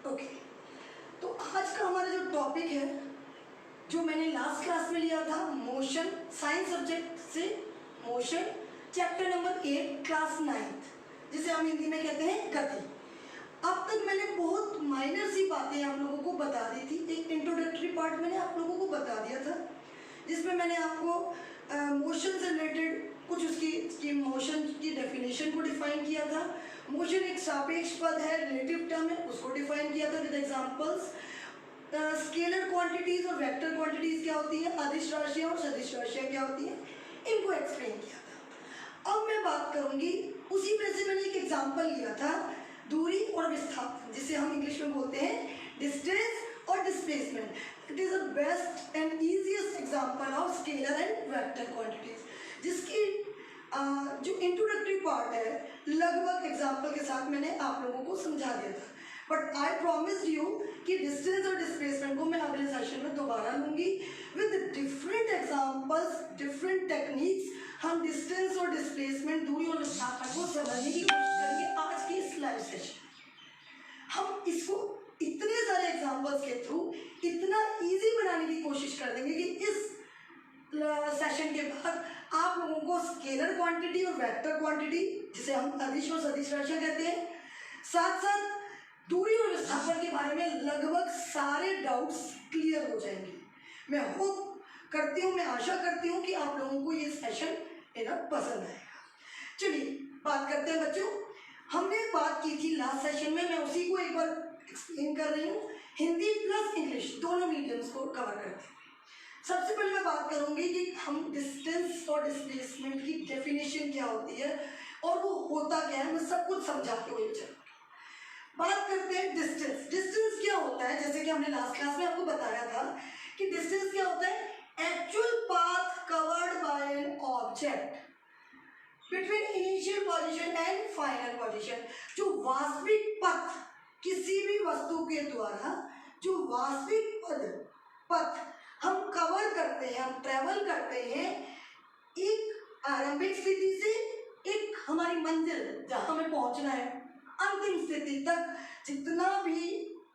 Okay, तो आज का हमारा जो टॉपिक है, जो मैंने लास्ट क्लास में लिया था, मोशन, साइंस सब्जेक्ट से motion, chapter number 8, class 9th, जिसे हम हिंदी में कहते हैं गति। अब तक मैंने बहुत माइनर सी बातें आप लोगों को बता दी थी। एक इंट्रोडक्टरी पार्ट मैंने आप लोगों को बता दिया था, जिसमें मैंने आपको मोशन से रिलेटेड कुछ उसकी मोशन की डेफिनेशन को डिफाइन किया था। मोशन एक सापेक्ष पद है, रिलेटिव टर्म है, उसको डिफाइन किया था विद एग्जांपल्स। स्केलर क्वांटिटीज और वेक्टर क्वांटिटीज क्या होती है, अदिश राशियाँ और सदिश राशियाँ क्या होती हैं, इनको एक्सप्लेन किया था। अब मैं बात करूंगी उसी में से मैंने एक एग्जांपल लिया था, दूरी और विस्थापन, जिसे हम इंग्लिश में बोलते हैं डिस्टेंस और displacement. It is the best and easiest example of scalar and vector quantities, जिसकी जो इंट्रोडक्टरी पार्ट है लगभग एग्जांपल के साथ मैंने आप लोगों को समझा दिया था। बट आई प्रॉमिस्ड यू कि डिस्टेंस और डिस्प्लेसमेंट को मैं अगले सेशन में दोबारा लूंगी with different examples, different techniques. हम डिस्टेंस और डिस्प्लेसमेंट, दूरी और विस्थापन को समझने की कोशिश करेंगे आज की इस लाइव सेशन में। हम इसको इतने सारे एग्जांपल्स के थ्रू इतना इजी बनाने की कोशिश कर देंगे कि इस सेशन के बाद आप लोगों को स्केलर क्वांटिटी और वेक्टर क्वांटिटी, जिसे हम अदिश और सदिश राशियां कहते हैं, साथ साथ दूरी और विस्थापन के बारे में लगभग सारे डाउट्स क्लियर हो जाएंगे। मैं होप करती हूँ, मैं आशा करती हूँ कि आप लोगों को ये सेशन पसंद आएगा। चलिए बात करते हैं बच्चों। हमने बात की थी लास्ट सेशन में, मैं उसी को एक बार एक्सप्लेन कर रही हूँ, हिंदी प्लस इंग्लिश दोनों मीडियम्स को कवर करते हैं। सबसे पहले मैं बात करूंगी कि हम डिस्टेंस और डिस्प्लेसमेंट की डेफिनेशन क्या होती है और वो होता क्या है, मैं सब कुछ समझाते हुए चलूंगी। बात करते हैं डिस्टेंस। डिस्टेंस क्या होता है, जैसे कि हमने लास्ट क्लास में आपको बताया था कि डिस्टेंस क्या होता है, actual path covered by an object between initial position and final position. जो वास्तविक पथ किसी भी वस्तु के द्वारा, जो वास्तविक पथ हम कवर करते हैं, हम ट्रेवल करते हैं एक आरंभिक स्थिति से एक हमारी मंजिल जहां हमें पहुंचना है अंतिम स्थिति तक, जितना भी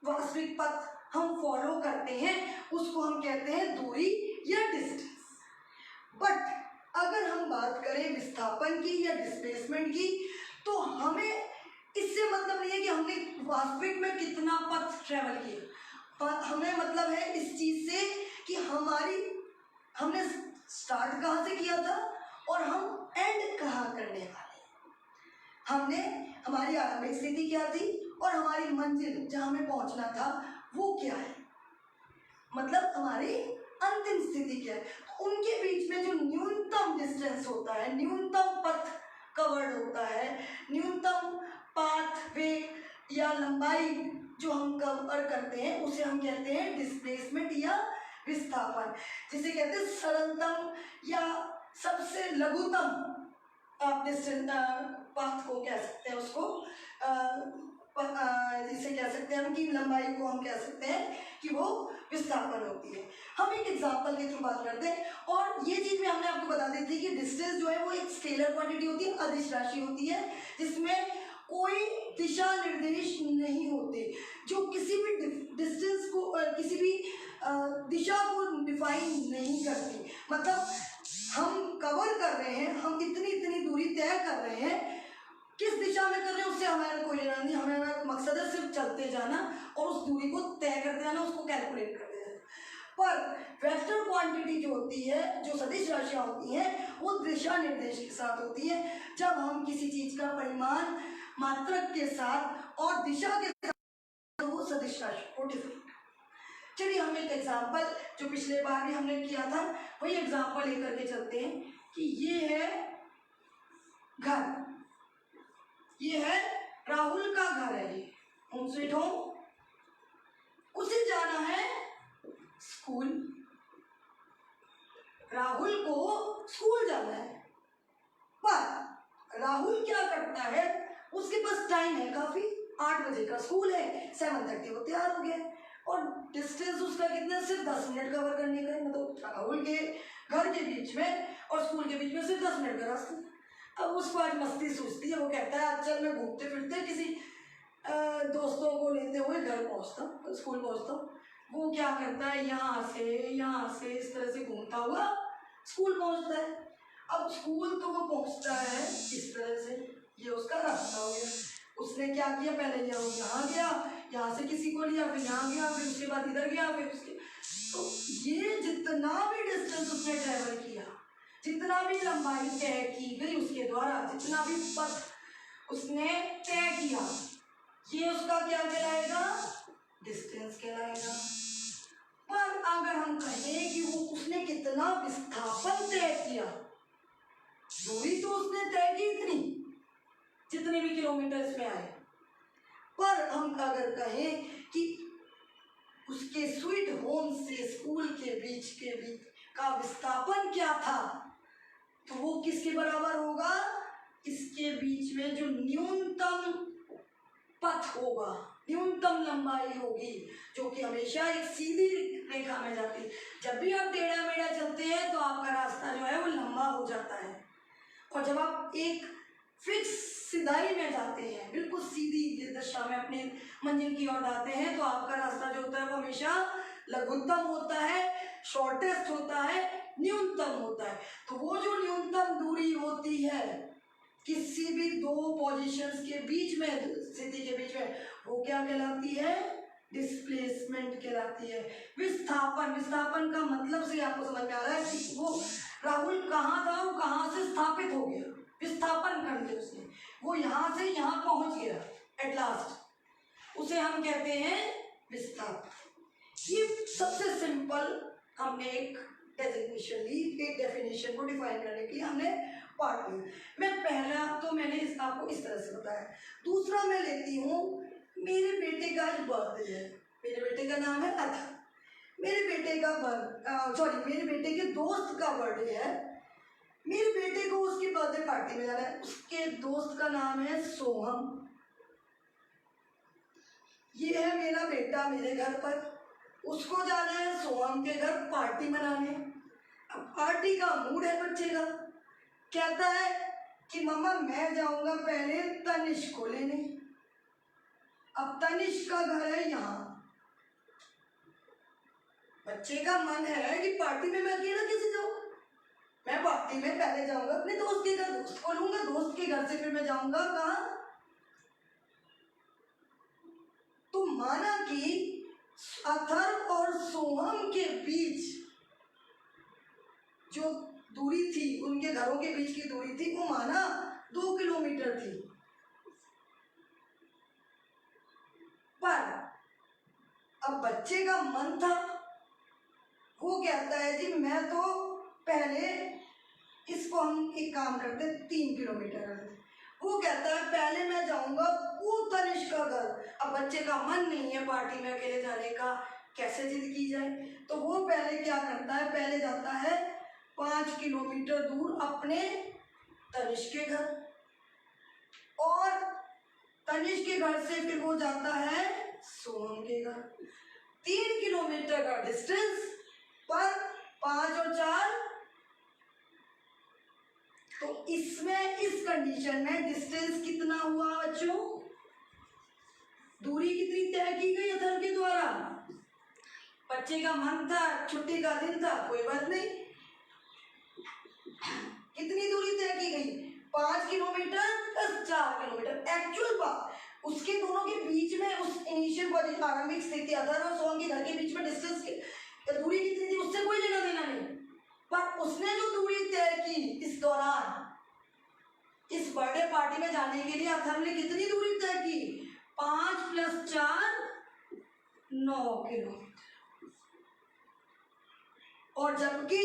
वास्तविक पथ हम फॉलो करते हैं उसको हम कहते हैं दूरी या डिस्टेंस। बट अगर हम बात करें विस्थापन की या डिस्प्लेसमेंट की, तो हमें इससे मतलब नहीं है कि हमने वास्तविक में कितना पथ ट्रेवल किया, हमें मतलब है इस चीज से कि हमने स्टार्ट कहाँ से किया था और हम एंड कहाँ करने वाले हैं। हमने हमारी आरंभिक स्थिति क्या थी और हमारी मंजिल जहाँ हमें पहुँचना था वो क्या है, मतलब हमारी अंतिम स्थिति क्या है। तो उनके बीच में जो न्यूनतम डिस्टेंस होता है, न्यूनतम पथ कवर्ड होता है, न्यूनतम पाथ वे या लंबाई जो हम कवर करते हैं, उसे हम कहते हैं डिस्प्लेसमेंट या विस्थापन, जिसे कहते हैं सरलतम या सबसे लघुतम आप डिस्टेंस पाथ को कह सकते हैं, उसको जिसे कह सकते हैं हम कि लंबाई को हम कह सकते हैं कि वो विस्थापन होती है। हम एक एग्जांपल के थ्रू बात करते हैं, और ये चीज भी हमने आपको बता दी थी कि डिस्टेंस जो है वो एक स्केलर क्वांटिटी होती है, अदिश राशि होती है, जिसमें कोई दिशा निर्देश नहीं होते, जो किसी भी डिस्टेंस को किसी भी दिशा को डिफाइन नहीं करती। मतलब हम कवर कर रहे हैं, हम इतनी दूरी तय कर रहे हैं, किस दिशा में कर रहे हैं उससे हमारा कोई लेना नहीं, हमारा मकसद है सिर्फ चलते जाना और उस दूरी को तय करते जाना, उसको कैलकुलेट करते जाना। पर वेक्टर क्वांटिटी जो होती है, जो सदिश राशियां होती हैं, वो दिशा निर्देश के साथ होती है। जब हम किसी चीज का परिमाण मात्रक के साथ और दिशा के साथ, तो वो सदिश राशि को डिफाइन। चलिए हम एक एग्जाम्पल जो पिछले बार भी हमने किया था वही एग्जाम्पल लेकर के चलते हैं कि ये है घर, ये है राहुल का घर है, ये होम स्वीट होम, उसे जाना है स्कूल, राहुल को स्कूल जाना है। पर राहुल क्या करता है, उसके पास टाइम है काफी, 8 बजे का स्कूल है, 7:30 वो तैयार हो गया, और डिस्टेंस उसका कितना, सिर्फ 10 मिनट कवर करने का है। मतलब राहुल के घर के बीच में और स्कूल के बीच में सिर्फ 10 मिनट का रास्ता। अब उसको आज मस्ती सूझती है, वो कहता है आज चल मैं घूमते फिरते किसी दोस्तों को लेते हुए घर पहुंचता हूँ, स्कूल पहुंचता हूँ। वो क्या करता है, यहाँ से इस तरह से घूमता हुआ स्कूल पहुंचता है। अब स्कूल तो वो पहुंचता है इस तरह से, ये उसका रास्ता हो गया। उसने क्या किया, पहले यहाँ गया, यहाँ से किसी को लिया, फिर यहाँ गया, फिर उसके बाद इधर गया, फिर उसके, तो ये जितना भी डिस्टेंस उसने ट्रेवल किया, जितना भी लंबाई तय की गई उसके द्वारा, जितना भी पथ उसने तय किया, ये उसका क्या कहलाएगा, डिस्टेंस कहलाएगा। पर अगर हम कहें कि वो उसने कितना विस्थापन तय किया, दूरी तो उसने तय की इतनी, जितने भी किलोमीटर इसमें आए, पर हम अगर कहें कि उसके स्वीट होम से स्कूल के बीच का विस्थापन क्या था, तो वो किसके बराबर होगा, इसके बीच में जो न्यूनतम पथ होगा, न्यूनतम लंबाई होगी, जो कि हमेशा एक सीधी रेखा में जाती है। जब भी आप टेढ़ा मेढ़ा चलते हैं तो आपका रास्ता जो है वो लंबा हो जाता है, और जब आप एक फिक्स सिधाई में जाते हैं, बिल्कुल सीधी दिशा में अपने मंजिल की ओर जाते हैं, तो आपका रास्ता जो होता है वो हमेशा लघुत्तम होता है, शॉर्टेस्ट होता है, न्यूनतम होता है। तो वो जो न्यूनतम दूरी होती है किसी भी दो पोजीशंस के बीच में, स्थिति के बीच में, वो क्या कहलाती है, डिस्प्लेसमेंट कहलाती है। विस्थापन का मतलब से आपको समझ में आ रहा है कि वो राहुल कहाँ था, वो कहाँ से स्थापित हो गया, विस्थापन कर दिया उसने, वो यहाँ से यहाँ पहुँच गया एट लास्ट, उसे हम कहते हैं विस्थापन। ये सबसे सिंपल हमने एक डेफिनेशन ली, एक डेफिनेशन को डिफाइन करने के लिए हमने पार्ट लिया। मैं पहला तो मैंने आपको इस तरह से बताया। दूसरा मैं लेती हूँ, मेरे बेटे का आज बर्थडे है, मेरे बेटे का नाम है अथा, मेरे बेटे के दोस्त का बर्थडे है, मेरे बेटे को उसकी बर्थडे पार्टी में जाना है। उसके दोस्त का नाम है सोहम, ये है मेरा बेटा मेरे घर पर, उसको जाना है सोहम के घर पार्टी मनाने। अब पार्टी का मूड है बच्चे का, कहता है कि मम्मा मैं जाऊंगा पहले तनिष्क को लेने। अब तनिष्क का घर है यहाँ, बच्चे का मन है कि पार्टी में मैं अकेला कैसे जाऊँ, मैं पार्टी में पहले जाऊंगा अपने दोस्त के घर, दोस्त को लूंगा, दोस्त के घर से फिर मैं जाऊंगा कहाँ। तो माना कि अथर और सोहम के बीच जो दूरी थी, उनके घरों के बीच की दूरी थी, वो माना 2 किलोमीटर थी। पर अब बच्चे का मन था, वो कहता है जी मैं तो पहले इसको हम एक काम करते 3 किलोमीटर करते। वो कहता है पहले मैं जाऊंगा वो तनिष्क का घर। अब बच्चे का मन नहीं है पार्टी में अकेले जाने का, कैसे जिद की जाए, तो वो पहले क्या करता है, पहले जाता है 5 किलोमीटर दूर अपने तनिष्क के घर, और तनिष्क के घर से फिर वो जाता है सोहम के घर। 3 किलोमीटर का डिस्टेंस, पर 5 और 4, तो इसमें इस कंडीशन में डिस्टेंस कितना हुआ बच्चों, दूरी कितनी तय की गई अथर के द्वारा। बच्चे का मन था, छुट्टी का दिन था, कोई बात नहीं, कितनी दूरी तय की गई, 5 किलोमीटर प्लस 4 किलोमीटर। एक्चुअल बात, उसके दोनों के बीच में, उस इनिशियल पोजीशन आरंभिक स्थिति अथर और सोहम के घर के बीच में डिस्टेंस की दूरी कितनी थी, उससे कोई लेना देना नहीं। पर उसने जो दूरी तय की इस दौरान, इस बर्थडे पार्टी में जाने के लिए अथर ने कितनी दूरी तय की, 5 + 4 9 किलोमीटर। और जबकि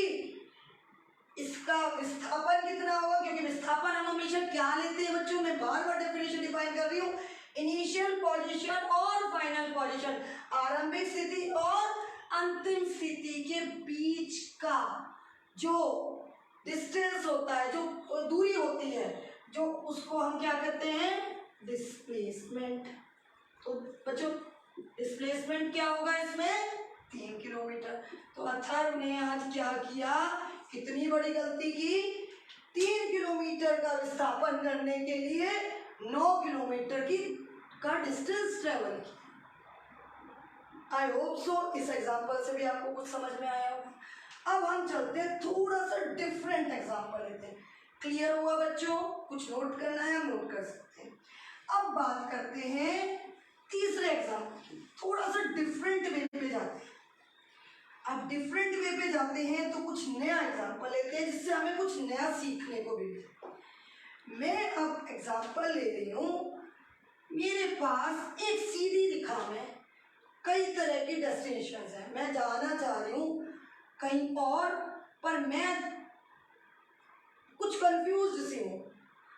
इसका विस्थापन कितना होगा, क्योंकि विस्थापन हम हमेशा क्या लेते हैं बच्चों, मैं बार बार डेफिनेशन डिफाइन कर रही हूँ, इनिशियल पोजीशन और फाइनल पोजीशन, आरंभिक स्थिति और अंतिम स्थिति के बीच का जो डिस्टेंस होता है, जो दूरी होती है, जो उसको हम क्या कहते हैं, डिस्प्लेसमेंट। तो बच्चों डिस्प्लेसमेंट क्या होगा इसमें, 3 किलोमीटर। तो अथर्व ने आज क्या किया, कितनी बड़ी गलती की, 3 किलोमीटर का विस्थापन करने के लिए 9 किलोमीटर की का डिस्टेंस ट्रेवल किया। आई होप सो इस एग्जाम्पल से भी आपको कुछ समझ में आया होगा। अब हम चलते हैं थोड़ा सा डिफरेंट एग्जाम्पल लेते हैं। क्लियर हुआ बच्चों? कुछ नोट करना है हम नोट कर सकते हैं। अब बात करते हैं तीसरे एग्जाम्पल की। थोड़ा सा डिफरेंट वे पे जाते हैं। अब डिफरेंट वे पे जाते हैं तो कुछ नया एग्जाम्पल लेते हैं जिससे हमें कुछ नया सीखने को भी मिले। मैं अब एग्जाम्पल ले रही हूँ, मेरे पास एक सीधी दिखा में कई तरह की डेस्टिनेशंस हैं। मैं जाना चाह रही हूँ कहीं और, पर मैं कुछ कंफ्यूज सी हूँ।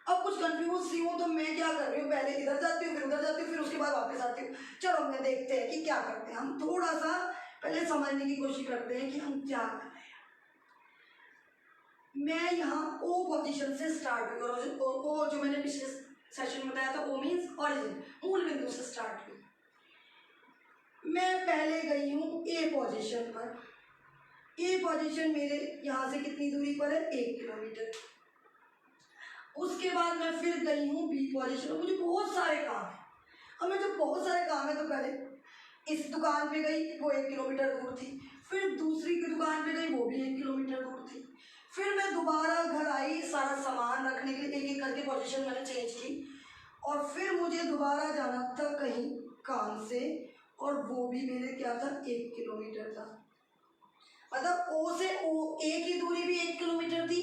अब कुछ कंफ्यूज सी हूँ तो मैं क्या कर रही हूँ, पहले इधर जाती हूँ फिर उधर जाती हूँ फिर उसके बाद वापस आती हूँ। चलो मैं देखते हैं कि क्या करते हैं। हम थोड़ा सा पहले समझने की कोशिश करते हैं कि हम क्या कर रहे हैं। मैं यहाँ ओ पोजीशन से स्टार्ट हुई और ओ जो मैंने पिछले सेशन में बताया था, ओ मीन्स ऑरिजिन, मूल बिंदु से स्टार्ट हुई। मैं पहले गई हूँ ए पोजीशन पर। ए पोजीशन मेरे यहाँ से कितनी दूरी पर है? 1 किलोमीटर। उसके बाद मैं फिर गई हूँ बी पोजीशन। मुझे बहुत सारे काम है। हमें जब बहुत सारे काम है तो पहले इस दुकान पे गई, वो 1 किलोमीटर दूर थी। फिर दूसरी की दुकान पे गई, वो भी 1 किलोमीटर दूर थी। फिर मैं दोबारा घर आई सारा सामान रखने के लिए, एक एक करके पोजीशन मैंने चेंज की। और फिर मुझे दोबारा जाना था कहीं काम से, और वो भी मेरे क्या था? 1 किलोमीटर था। मतलब ओ से ओ ए की दूरी भी 1 किलोमीटर थी,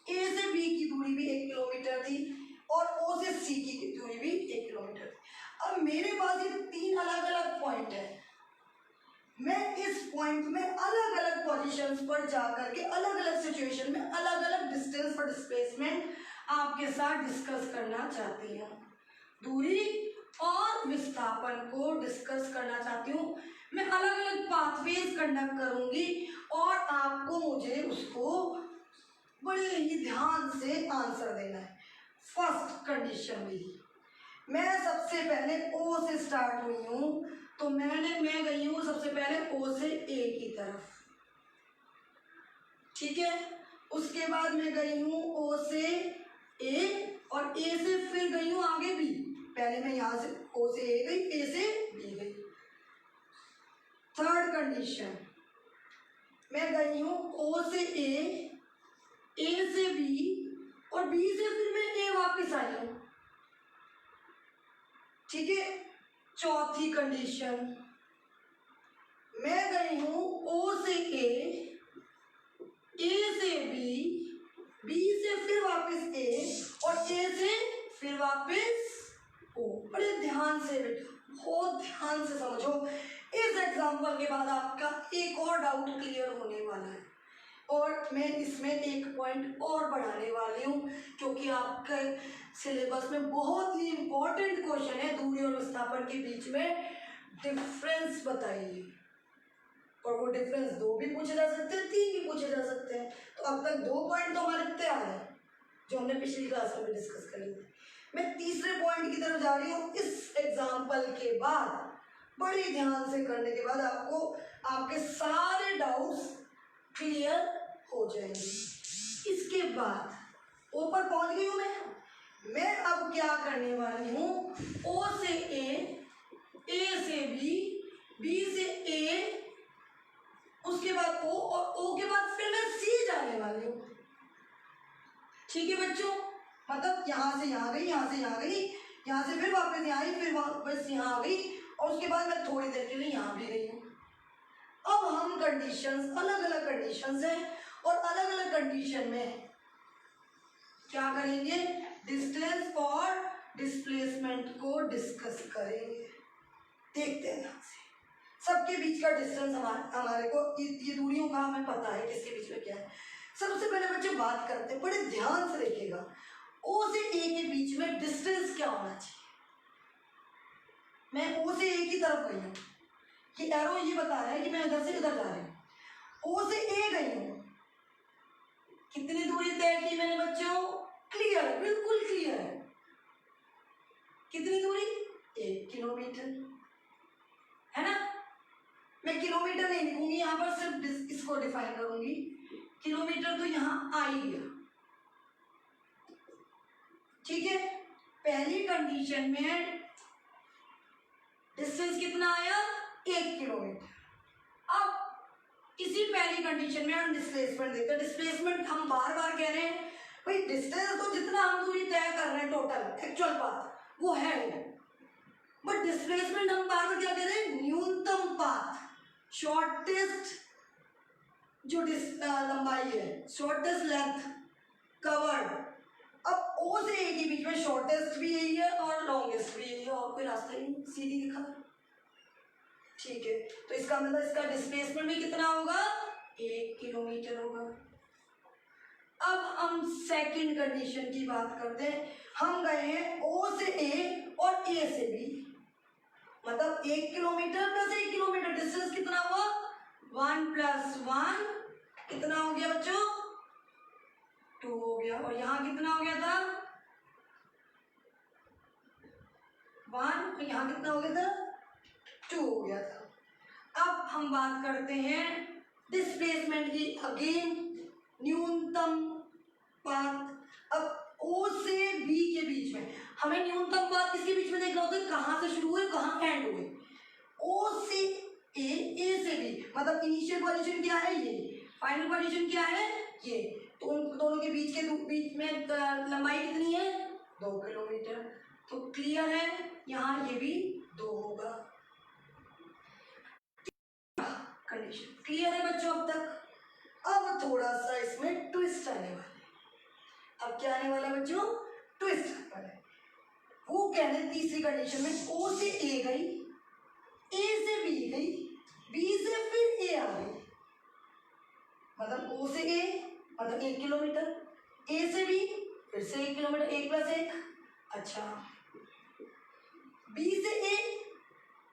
ए से बी की दूरी भी 1 किलोमीटर थी, और ओ से सी की दूरी भी 1 किलोमीटर थी। अब मेरे पास ये 3 अलग अलग पॉइंट है। मैं इस पॉइंट में अलग अलग पोजीशंस पर जाकर के अलग अलग सिचुएशन में अलग अलग डिस्टेंस और डिस्प्लेसमेंट आपके साथ डिस्कस करना चाहती हूँ। दूरी और विस्थापन को डिस्कस करना चाहती हूँ। मैं अलग अलग पाथवेज कंडक्ट करूंगी और आपको मुझे उसको बड़े ही ध्यान से आंसर देना है। फर्स्ट कंडीशन मेरी, मैं सबसे पहले ओ से स्टार्ट हुई हूँ, तो मैं गई हूँ सबसे पहले ओ से ए की तरफ, ठीक है। उसके बाद मैं गई हूँ ओ से ए, और ए से फिर गई हूँ आगे बी। पहले मैं यहाँ से ओ से ए गई, ए से बी गई। थर्ड कंडीशन, मैं गई हूँ ओ से ए से बी, और बी से फिर मैं ए वापस आई हूँ, ठीक है। चौथी कंडीशन, मैं गई हूँ ओ से ए से बी से फिर वापस ए, और ए से फिर वापस ओ। बड़े ध्यान से बेटा, बहुत ध्यान से समझो। इस एग्जाम्पल के बाद आपका एक और डाउट क्लियर होने वाला है, और मैं इसमें एक पॉइंट और बढ़ाने वाली हूँ, क्योंकि आपके सिलेबस में बहुत ही इम्पोर्टेंट क्वेश्चन है। दूरी और विस्थापन के बीच में डिफरेंस बताइए, और वो डिफरेंस 2 भी पूछे जा सकते हैं, 3 भी पूछे जा सकते हैं। तो अब तक 2 पॉइंट तो हमारे तैयार है जो हमने पिछली क्लास में डिस्कस कर लिए थे। मैं तीसरे पॉइंट की तरफ जा रही हूँ। इस एग्जाम्पल के बाद बड़े ध्यान से करने के बाद आपको आपके सारे डाउट्स क्लियर हो जाएंगे। इसके बाद ऊपर पहुंच गई हूँ मैं अब क्या करने वाली हूँ, ओ से ए से बी से ए, उसके बाद ओ, और ओ के बाद फिर मैं सी जाने वाली हूँ, ठीक है बच्चों। मतलब यहाँ से यहाँ गई, यहाँ से यहाँ गई, यहाँ से फिर वापस यहाँ आई, फिर वापस यहाँ आ गई, और उसके बाद मैं थोड़ी देर के लिए यहाँ भी गई हूँ। अब हम कंडीशंस, अलग अलग कंडीशंस हैं, और अलग अलग कंडीशन में क्या करेंगे, डिस्टेंस और डिस्प्लेसमेंट को डिस्कस करेंगे। देखते हैं ध्यान से। सबके बीच का डिस्टेंस हमारे को, ये दूरियों का हमें पता है किसके बीच में क्या है। सबसे पहले बच्चे बात करते हैं, बड़े ध्यान से देखिएगा। ओ से ए के बीच में डिस्टेंस क्या होना चाहिए। मैं ओ से ए की तरफ गई हूँ, ये एरो ये बता रहा है कि मैं इधर से इधर जा रही हूँ। ओ से ए गई हूँ, कितनी दूरी तय की मैंने बच्चों? क्लियर है, बिल्कुल क्लियर है। कितनी दूरी? 1 किलोमीटर, है ना। मैं किलोमीटर नहीं लिखूंगी यहाँ पर, सिर्फ इसको डिफाइन करूंगी। किलोमीटर तो यहाँ आ ही गया, ठीक है। पहली कंडीशन में डिस्टेंस कितना आया 1 किलोमीटर। अब इसी पहली कंडीशन में हम डिस्प्लेसमेंट देखते हैं। डिस्प्लेसमेंट हम बार बार कह रहे हैं भाई डिस्टेंस तो जितना हम दूरी तय कर रहे हैं टोटल एक्चुअल पाथ वो है, बट डिस्प्लेसमेंट हम बार बार क्या कह रहे हैं न्यूनतम पाथ, शॉर्टेस्ट जो लंबाई है, शॉर्टेस्ट लेंथ कवर्ड। अब ओ से ए के बीच में शॉर्टेस्ट भी यही है और लॉन्गेस्ट भी यही है, और कोई रास्ता ही नहीं, सीधी दिखा। ठीक है, तो इसका मतलब इसका डिस्प्लेसमेंट भी कितना होगा 1 किलोमीटर होगा। अब हम सेकंड कंडीशन की बात करते हैं। हम गए हैं ओ से ए और ए से बी, मतलब 1 किलोमीटर प्लस 1 किलोमीटर डिस्टेंस कितना हुआ 1 + 1 कितना हो गया बच्चों 2 हो गया, और यहाँ कितना हो गया था 1, और यहाँ कितना हो गया था 2 हो गया था। अब हम बात करते हैं डिस्प्लेसमेंट की, अगेन न्यूनतम पाथ। अब ओ से बी के बीच में हमें न्यूनतम पाथ किसके बीच में देखना होता है, कहाँ से शुरू हुए कहाँ एंड हुए। ओ से ए से बी, मतलब इनिशियल पोजीशन क्या है ये, फाइनल पोजीशन क्या है ये, तो उन दोनों के बीच में लंबाई कितनी है 2 किलोमीटर। तो क्लियर है, यहाँ ये भी 2 होगा। कंडीशन क्लियर है बच्चों अब तक। अब थोड़ा सा इसमें ट्विस्ट आने वाला है। अब क्या आने वाला है बच्चों, ट्विस्ट आने वाला है। वो कह रहे हैं तीसरी कंडीशन में ओ से ए गई, ए से बी गई, बी से फिर ए आ गई, मतलब ओ से ए मतलब 1 किलोमीटर, ए से बी फिर से 1 किलोमीटर, 1 + 1। अच्छा, बी से ए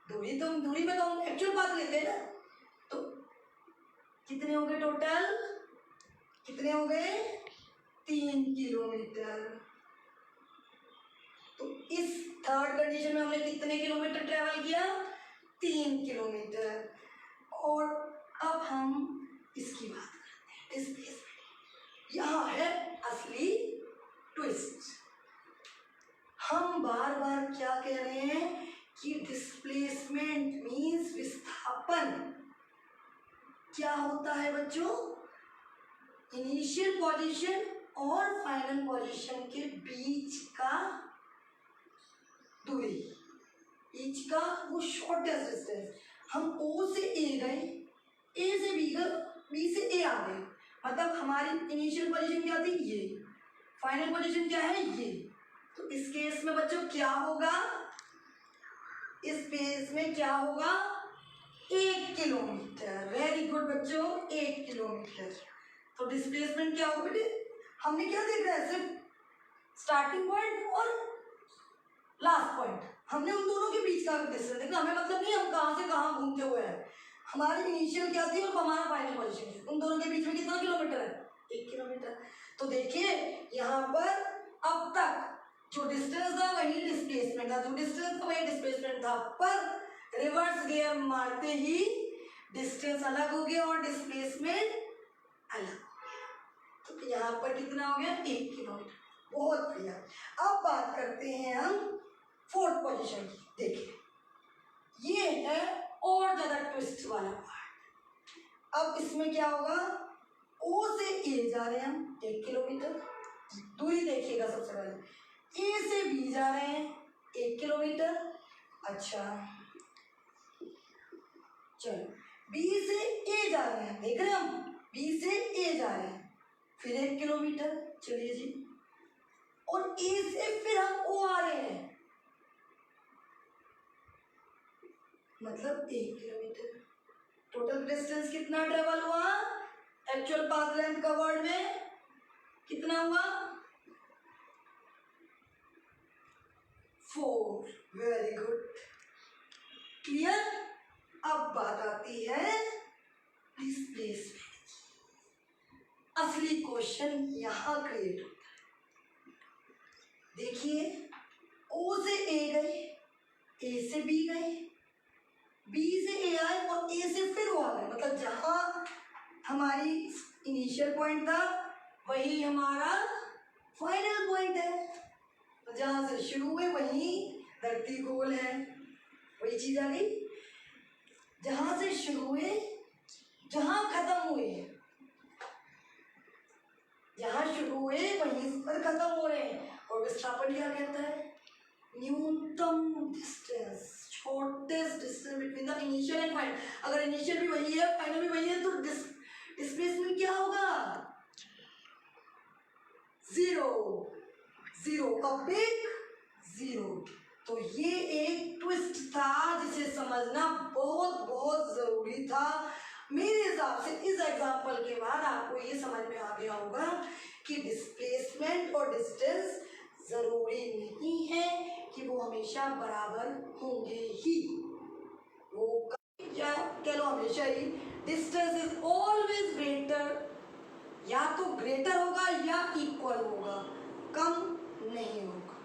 दूरी में तो हम एक्चुअल पाथ लेते हैं ना, तो कितने हो गए टोटल, कितने हो गए 3 किलोमीटर। तो इस थर्ड कंडीशन में हमने कितने किलोमीटर ट्रेवल किया 3 किलोमीटर। और अब हम इसकी बात करते हैं डिस्प्लेसमेंट। यहाँ है असली ट्विस्ट। हम बार बार क्या कह रहे हैं कि डिस्प्लेसमेंट मीन्स विस्थापन। क्या होता है बच्चों, इनिशियल पोजीशन और फाइनल पोजीशन के बीच का दूरी, बीच का वो शॉर्टेस्ट डिस्टेंस। हम ओ से ए गए, ए से बी गए, बी से ए आ गए, मतलब हमारी इनिशियल पोजीशन क्या थी ये, फाइनल पोजीशन क्या है ये। तो इस केस में बच्चों क्या होगा, इस केस में क्या होगा 1 किलोमीटर। वेरी गुड बच्चों, 1 किलोमीटर। तो डिस्प्लेसमेंट क्या होगा बेटे, हमने क्या देखा है सिर्फ स्टार्टिंग पॉइंट और लास्ट पॉइंट, हमने उन दोनों के बीच का डिस्टेंस देखना, हमें मतलब नहीं हम कहाँ से कहाँ घूमते हुए हैं। हमारी इनिशियल क्या थी और हमारा फाइनल पोजीशन थी, उन दोनों के बीच में कितना किलोमीटर है 1 किलोमीटर। तो देखिए यहाँ पर अब तक जो डिस्टेंस था वही डिस्प्लेसमेंट था, जो डिस्टेंस था वही डिस्प्लेसमेंट था, पर रिवर्स गियर मारते ही डिस्टेंस अलग हो गया और डिस्प्लेसमेंट अलग हो गया। तो यहाँ पर कितना हो गया 1 किलोमीटर। बहुत बढ़िया। अब बात करते हैं हम फोर्थ पोजीशन की। देखिए ये है और ज्यादा ट्विस्ट वाला पार्ट। अब इसमें क्या होगा, ओ से ए जा रहे हैं हम 1 किलोमीटर, दूरी देखिएगा सबसे पहले। ए से बी जा रहे हैं 1 किलोमीटर। अच्छा चलो, बी से ए जा रहे हैं, देख रहे हैं हम बी से ए जा रहे हैं फिर 1 किलोमीटर। चलिए जी, और ए से फिर हम ओ आ रहे हैं, मतलब 1 किलोमीटर। टोटल डिस्टेंस कितना ट्रेवल हुआ, एक्चुअल पाथ लेंथ कवर्ड में कितना हुआ 4। Very good, clear. अब बात आती है डिस्प्लेसमेंट। असली क्वेश्चन यहां क्रिएट होता है। देखिए ओ से ए गए, ए से बी गए, बी से ए आए और ए से फिर ओ आ गए, मतलब जहां हमारी इनिशियल पॉइंट था वही हमारा फाइनल पॉइंट है। तो जहां से शुरू हुए वही धरती गोल है। वही चीज आ गई, जहां से शुरू हुए जहां खत्म हुए, जहां शुरू हुए वहीं पर खत्म हो रहे हैं। और विस्थापन क्या कहता है? न्यूनतम distance, shortest distance between the initial and final. अगर इनिशियल भी वही है फाइनल भी वही है तो डिस्प्लेसमेंट क्या होगा? Zero, zero, a big zero. तो ये एक ट्विस्ट था जिसे समझना बहुत बहुत जरूरी था। मेरे हिसाब से इस एग्जाम्पल के बाद आपको ये समझ में आ गया होगा कि डिस्प्लेसमेंट और डिस्टेंस जरूरी नहीं है कि वो हमेशा बराबर होंगे ही, वो या कह लो हमेशा ही डिस्टेंस इज ऑलवेज ग्रेटर, या तो ग्रेटर होगा या इक्वल होगा, कम नहीं होगा।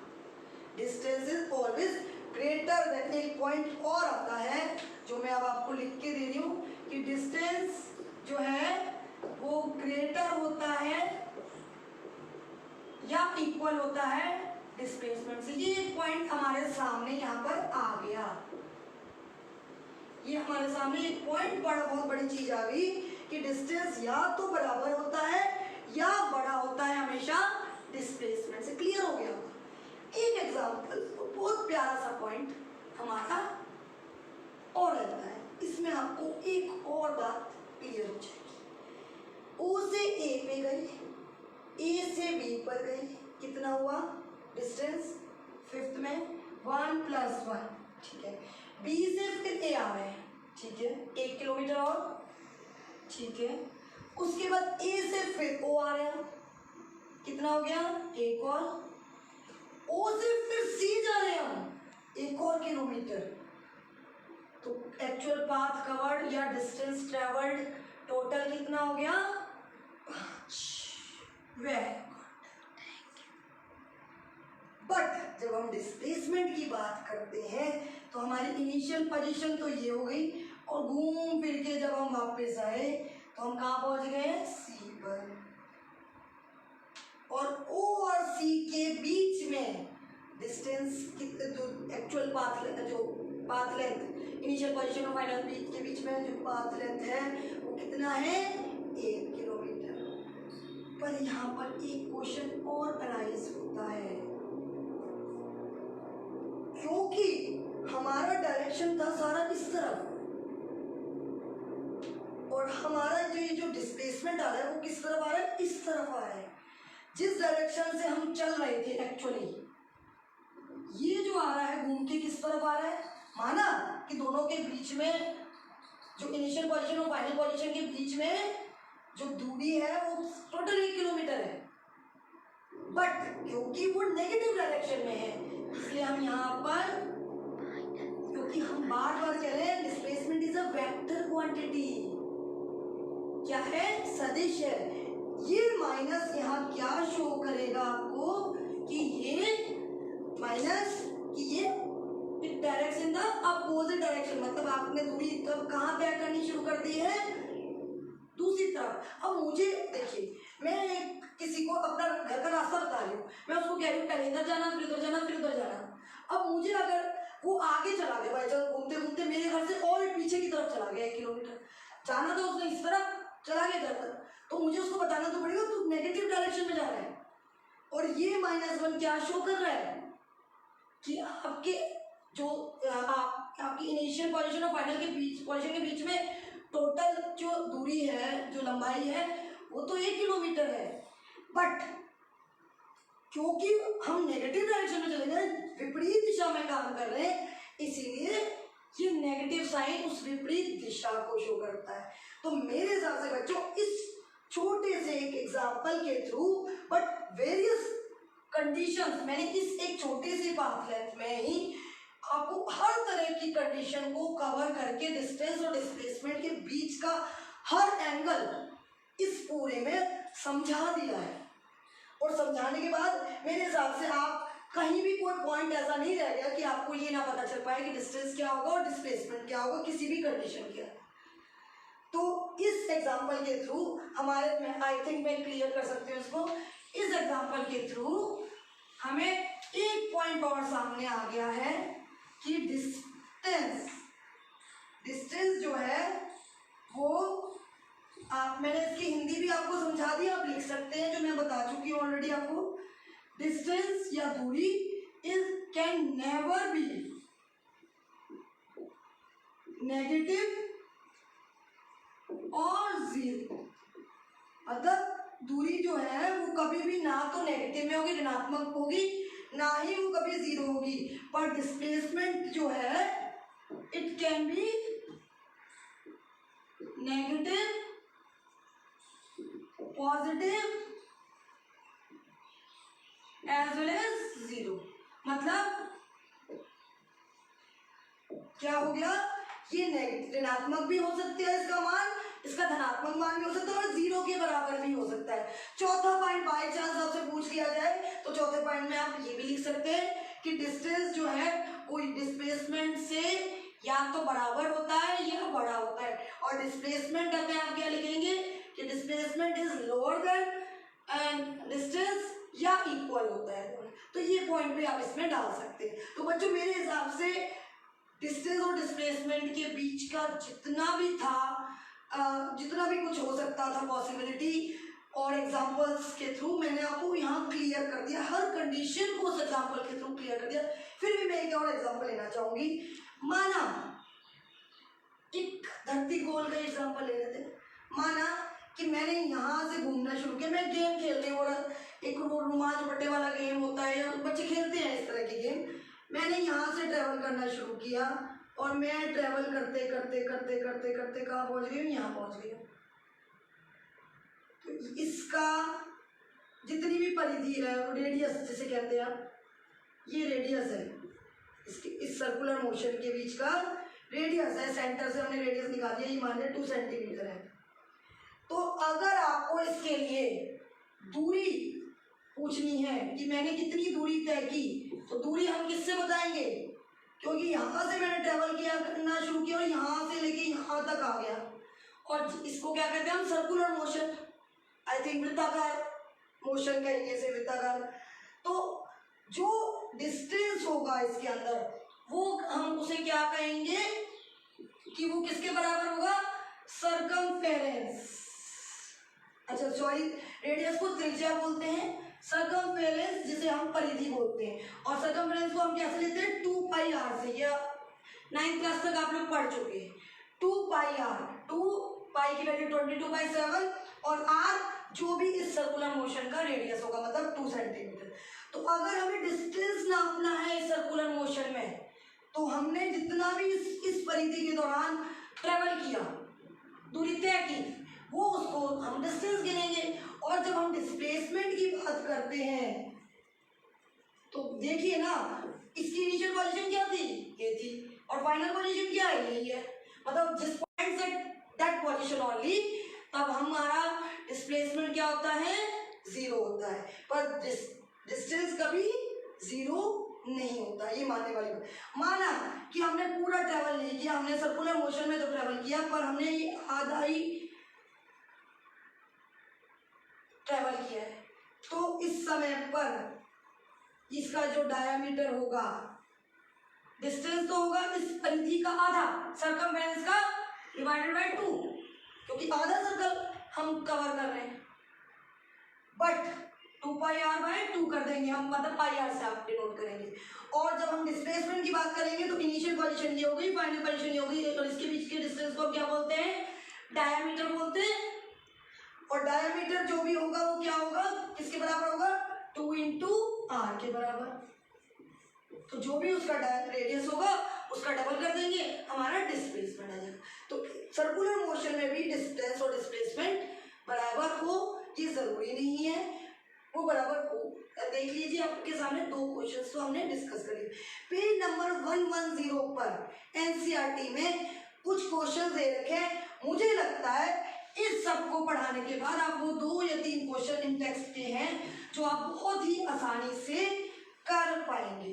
Distance is always greater than. एक पॉइंट और आता है जो मैं अब आपको लिख के दे रही हूँ कि डिस्टेंस जो है वो ग्रेटर होता है या इक्वल होता है डिस्प्लेसमेंट से। ये एक पॉइंट हमारे सामने यहाँ पर आ गया, ये हमारे सामने एक पॉइंट बहुत बड़ी चीज आ गई कि डिस्टेंस या तो बराबर होता है या बड़ा होता है हमेशा डिस्प्लेसमेंट से। क्लियर हो गया? एक एग्जांपल, बहुत प्यारा सा पॉइंट हमारा और रहता है, इसमें आपको एक और बात क्लियर हो जाएगी। ओ से ए पे गई, ए से बी पर गई, कितना हुआ डिस्टेंस? फिफ्थ में 1 + 1, ठीक है। बी से फिर ए आ रहे हैं, ठीक है, 1 किलोमीटर और, ठीक है। उसके बाद ए से फिर ओ आ रहे हैं, कितना हो गया? 1 और। ओ से फिर सी जा रहे हैं हम, 1 और किलोमीटर। तो एक्चुअल पाथ कवर्ड या डिस्टेंस ट्रेवल्ड टोटल कितना हो गया? 5। बट जब हम डिस्प्लेसमेंट की बात करते हैं तो हमारी इनिशियल पोजीशन तो ये हो गई, और घूम फिर के जब हम वापस आए तो हम कहाँ पहुंच गए? सी पर। और ओ और सी के बीच में डिस्टेंस जो actual path length initial position और फाइनल के बीच में जो पाथ लेंथ है वो कितना है? 1 किलोमीटर। पर यहाँ पर एक क्वेश्चन और अराइज होता है, क्योंकि हमारा डायरेक्शन था सारा इस तरफ और हमारा जो डिस्प्लेसमेंट आ रहा है वो किस तरफ आ रहा है? इस तरफ आ रहा है। जिस डायरेक्शन से हम चल रहे थे एक्चुअली, ये जो आ रहा है घूम के किस तरफ आ रहा है? माना कि दोनों के बीच में जो इनिशियल पोजीशन और फाइनल पोजीशन के बीच में जो दूरी है वो टोटल 1 किलोमीटर है, बट क्योंकि वो नेगेटिव डायरेक्शन में है इसलिए हम यहाँ पर, क्योंकि हम बार बार कह रहे हैं displacement is a vector quantity, क्या है? सदिश है। ये माइनस यहाँ क्या शो करेगा आपको कि ये माइनस, कि ये डायरेक्शन द अपोजिट डायरेक्शन, मतलब आपने दूरी तब कहाँ तय करनी शुरू कर दी है? दूसरी तरफ। अब मुझे देखिए, मैं किसी को अपना घर का रास्ता बता रही हूँ, मैं उसको कह रही हूँ पहले इधर जाना फिर उधर जाना फिर उधर जाना। अब मुझे अगर वो आगे चला गया, बाई चांस घूमते घूमते मेरे घर से और पीछे की तरफ चला गया 1 किलोमीटर, जाना तो उसने इस तरफ, चला गया इधर तक, तो मुझे उसको बताना तो पड़ेगा तो नेगेटिव डायरेक्शन में जा रहा है। और ये -1 क्या शो कर रहा है कि आपके जो आपकी इनिशियल पोजीशन और फाइनल के बीच पोजीशन के बीच में टोटल जो दूरी है, जो लंबाई है वो तो 1 किलोमीटर है, बट क्योंकि हम नेगेटिव डायरेक्शन में चले गए, विपरीत दिशा में काम कर रहे हैं, इसीलिए ये नेगेटिव साइन उस विपरीत दिशा को शो करता है। तो मेरे हिसाब से बच्चों इस छोटे से एक एग्जाम्पल के थ्रू बट वेरियस कंडीशंस, मैंने इस एक छोटे से पाथ लेंथ में ही आपको हर तरह की कंडीशन को कवर करके डिस्टेंस और डिस्प्लेसमेंट के बीच का हर एंगल इस पूरे में समझा दिया है। और समझाने के बाद मेरे हिसाब से आप कहीं भी कोई पॉइंट ऐसा नहीं रह गया कि आपको ये ना पता चल पाए कि डिस्टेंस क्या होगा और डिस्प्लेसमेंट क्या होगा किसी भी कंडीशन के। तो इस एग्जांपल के थ्रू हमारे, मैं आई थिंक मैं क्लियर कर सकती हूँ इसको, इस एग्जांपल के थ्रू हमें एक पॉइंट और सामने आ गया है कि डिस्टेंस, डिस्टेंस जो है वो आप, मैंने इसकी हिंदी भी आपको समझा दी, आप लिख सकते हैं, जो मैं बता चुकी हूँ ऑलरेडी आपको। डिस्टेंस या दूरी is can never be negative और जीरो, मतलब दूरी जो है वो कभी भी ना तो नेगेटिव में होगी, ऋणात्मक होगी, ना ही वो कभी जीरो होगी। पर डिस्प्लेसमेंट जो है it can be negative, positive as well as zero. मतलब क्या हो गया, ये नेगेटिव ऋणात्मक भी हो सकता है इसका मान, इसका धनात्मक मान भी हो सकता है और जीरो के बराबर भी हो सकता है। चौथा पॉइंट बाय चांस आपसे पूछ लिया जाए तो चौथे पॉइंट में आप ये भी लिख सकते हैं कि डिस्टेंस जो है कोई डिस्प्लेसमेंट से या तो बराबर होता है या बड़ा होता है, और डिस्प्लेसमेंट में आप क्या लिखेंगे कि displacement is lower than and distance या इक्वल होता है। तो ये पॉइंट भी आप इसमें डाल सकते हैं। तो बच्चों मेरे हिसाब से डिस्टेंस और डिस्प्लेसमेंट के बीच का जितना भी था, जितना भी कुछ हो सकता था पॉसिबिलिटी और एग्जांपल्स के थ्रू मैंने आपको यहाँ क्लियर कर दिया, हर कंडीशन को उस एग्जांपल के थ्रू क्लियर कर दिया। फिर भी मैं एक और एग्जांपल लेना चाहूंगी। माना एक धरती गोल का एग्जांपल ले लेते हैं। माना कि मैंने यहाँ से घूमना शुरू किया, मैं गेम खेल रही हूँ, एक रुमाल दुपट्टे वाला गेम होता है, बच्चे खेलते हैं इस तरह के गेम। मैंने यहाँ से ट्रेवल करना शुरू किया और मैं ट्रेवल करते करते करते करते करते कहाँ पहुँच गई हूँ, यहाँ पहुँच गई हूँ। तो इसका जितनी भी परिधि है, रेडियस जिसे कहते हैं आप, ये रेडियस है इसके, इस सर्कुलर मोशन के बीच का रेडियस है। सेंटर से हमने रेडियस निकाल दिया, ये मान लिया 2 सेंटीमीटर है। तो अगर आपको इसके लिए दूरी पूछनी है कि मैंने कितनी दूरी तय की, तो दूरी हम किससे बताएंगे, क्योंकि यहाँ से मैंने ट्रेवल किया करना शुरू किया और यहाँ से लेके यहाँ तक आ गया, और इसको क्या कहते हैं हम, सर्कुलर मोशन, आई थिंक वृत्ताकार मोशन कहेंगे इसे, वृत्ताकार। तो जो डिस्टेंस होगा इसके अंदर वो हम उसे क्या कहेंगे कि वो किसके बराबर होगा, सर्कमफेरेंस। अच्छा सॉरी, रेडियस को त्रिज्या बोलते हैं, सर्कमफेरेंस जिसे हम परिधि बोलते हैं, और सर्कमफेरेंस को हम कैसे लेते हैं, 2 पाई आर से। या 9th क्लास तक आप लोग पढ़ चुके हैं। 2 पाई आर, 2 पाई की वैल्यू 22/7 और आर जो भी इस सर्कुलर मोशन का रेडियस होगा, मतलब 2 सेंटीमीटर। तो अगर हमें डिस्टेंस नापना है इस सर्कुलर मोशन में, तो हमने जितना भी इस परिधि के दौरान ट्रेवल किया, दूरी तय की, वो उसको हम डिस्टेंस गिनेंगे। और जब हम डिस्प्लेसमेंट की बात करते हैं तो देखिए ना, इसकी इनिशियल पोजीशन क्या थी, ये थी, और फाइनल पोजीशन क्या है, यही है। मतलब जिस point say that position only, तब हमारा डिस्प्लेसमेंट क्या होता है, 0 होता है। पर डिस्टेंस कभी 0 नहीं होता, ये मानने वाली बात। माना कि हमने पूरा ट्रेवल नहीं किया, हमने सर्कुलर मोशन में तो ट्रेवल किया, पर हमने ये आधा ही ट्रेवल किया है, तो इस समय पर इसका जो डायामीटर होगा, डिस्टेंस तो होगा इस परिधि का आधा, सर्कमफेरेंस का डिवाइडेड बाय 2, क्योंकि आधा सर्कल हम कवर कर रहे हैं। बट 2 पाई आर बाय 2 कर देंगे हम, मतलब पाई आर से आप डिनोट करेंगे। और जब हम डिस्प्लेसमेंट की बात करेंगे तो इनिशियल पोजीशन ये हो गई, फाइनल पोजीशन ये हो गई, और इसके बीच के डिस्टेंस को हम क्या बोलते हैं, डायामीटर बोलते हैं। और डायामीटर जो भी होगा वो क्या होगा, किसके बराबर होगा, 2 इंटू आर के बराबर। तो जो भी उसका रेडियस होगा उसका डबल कर देंगे, हमारा डिस्प्लेसमेंट आ जाएगा। तो सर्कुलर मोशन में भी डिस्टेंस और डिस्प्लेसमेंट बराबर हो ये जरूरी नहीं है, वो बराबर हो। देख लीजिए आपके सामने 2 क्वेश्चंस तो हमने डिस्कस कर लिए। पेज नंबर 110 पर एनसीईआरटी में कुछ क्वेश्चन दे रखे हैं। मुझे लगता है इस सब को पढ़ाने के बाद आप वो 2 या 3 क्वेश्चन इन टेक्स्ट के हैं जो आप बहुत ही आसानी से कर पाएंगे।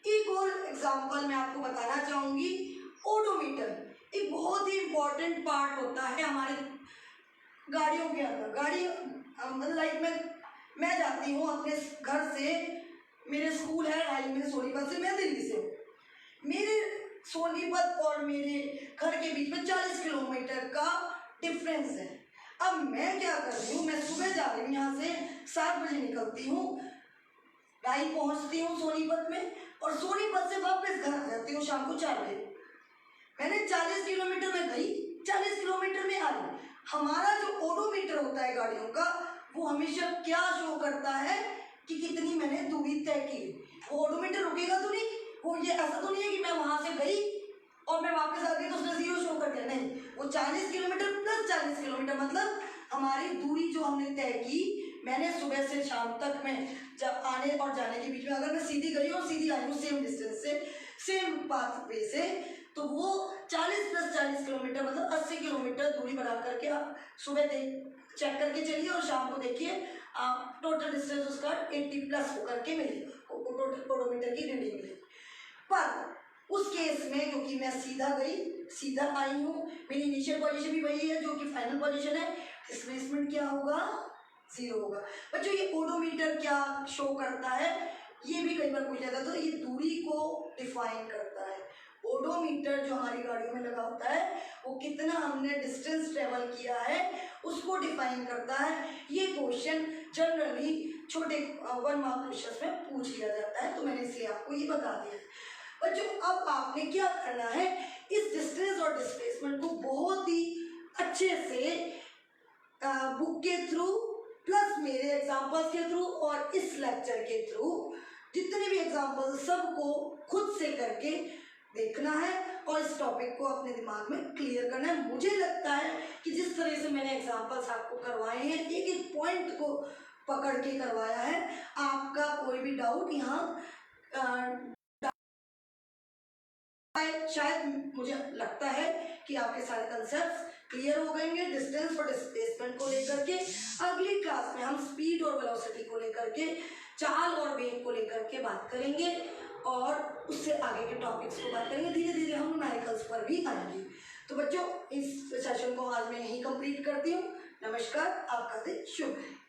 एक और एग्जांपल मैं आपको बताना चाहूंगी। ओडोमीटर एक बहुत ही इंपॉर्टेंट पार्ट होता है हमारे गाड़ियों के अंदर। गाड़ी मतलब लाइक मैं जाती हूँ अपने घर से, मेरे स्कूल है 2.5 मिनट सोनीपत से, मैं दिल्ली से हूँ। मेरे सोनीपत और मेरे घर के बीच में 40 किलोमीटर का डिफरेंस है। अब मैं क्या कर रही हूँ, मैं सुबह जा रही हूँ, यहाँ से 7 बजे निकलती हूँ, ढाई पहुँचती हूँ सोनीपत में, और सोनीपत से वापस घर आ जाती हूँ शाम को 4 बजे। मैंने 40 किलोमीटर में गई, 40 किलोमीटर में आई। हमारा जो ओडोमीटर होता है गाड़ियों का, वो हमेशा क्या शो करता है कि कितनी मैंने दूरी तय की। वो ओडोमीटर रुकेगा तो नहीं, वो ये ऐसा तो नहीं है कि मैं वहाँ से गई और मैं वापस आ गई तो उसने 0 शो कर दिया, नहीं। वो 40 किलोमीटर प्लस 40 किलोमीटर, मतलब हमारी दूरी जो हमने तय की, मैंने सुबह से शाम तक में जब आने और जाने के बीच में अगर मैं सीधी गई और सीधी आई हूँ सेम डिस्टेंस से, सेम पाथ वे से, तो वो 40 प्लस 40 किलोमीटर मतलब 80 किलोमीटर दूरी बना करके आप सुबह चेक करके चलिए और शाम को देखिए आप टोटल डिस्टेंस उसका 80 प्लस होकर के मिलेगा, टोटल ओडोमीटर की रीडिंग मिलेगी। पर उस केस में क्योंकि मैं सीधा गई सीधा आई हूँ, मेरी इनिशियल पोजीशन भी वही है जो कि फाइनल पोजीशन है, डिस्प्लेसमेंट क्या होगा, 0 होगा। बच्चों ये ओडोमीटर क्या शो करता है, ये भी कई बार पूछा जाता है, तो ये दूरी को डिफाइन करता है। ओडोमीटर जो हमारी गाड़ियों में लगा होता है वो कितना हमने डिस्टेंस ट्रेवल किया है उसको डिफाइन करता है। ये क्वेश्चन जनरली छोटे 1 मार्क क्वेश्चन में पूछ लिया जाता है, तो मैंने इसलिए आपको ये बता दिया। बच्चों अब आपने क्या करना है, इस डिस्टेंस और डिस्प्लेसमेंट को बहुत ही अच्छे से बुक के थ्रू प्लस मेरे एग्जाम्पल्स के थ्रू और इस लेक्चर के थ्रू जितने भी एग्जाम्पल सबको खुद से करके देखना है और इस टॉपिक को अपने दिमाग में क्लियर करना है। मुझे लगता है कि जिस तरह से मैंने एग्जाम्पल्स आपको करवाए हैं, एक एक पॉइंट को पकड़ के करवाया है, आपका कोई भी डाउट यहाँ शायद मुझे लगता है कि आपके सारे कंसेप्ट क्लियर हो गएंगे। डिस्टेंस और डिस्प्लेसमेंट को लेकर के अगली क्लास में हम स्पीड और वेलोसिटी को लेकर के, चाल और वेग को लेकर के बात करेंगे और उससे आगे के टॉपिक्स को बात करेंगे। धीरे धीरे हम न्यूमेरिकल्स पर भी आएंगे। तो बच्चों इस सेशन को आज मैं यहीं कंप्लीट करती हूँ। नमस्कार, आपका दिन शुभ है।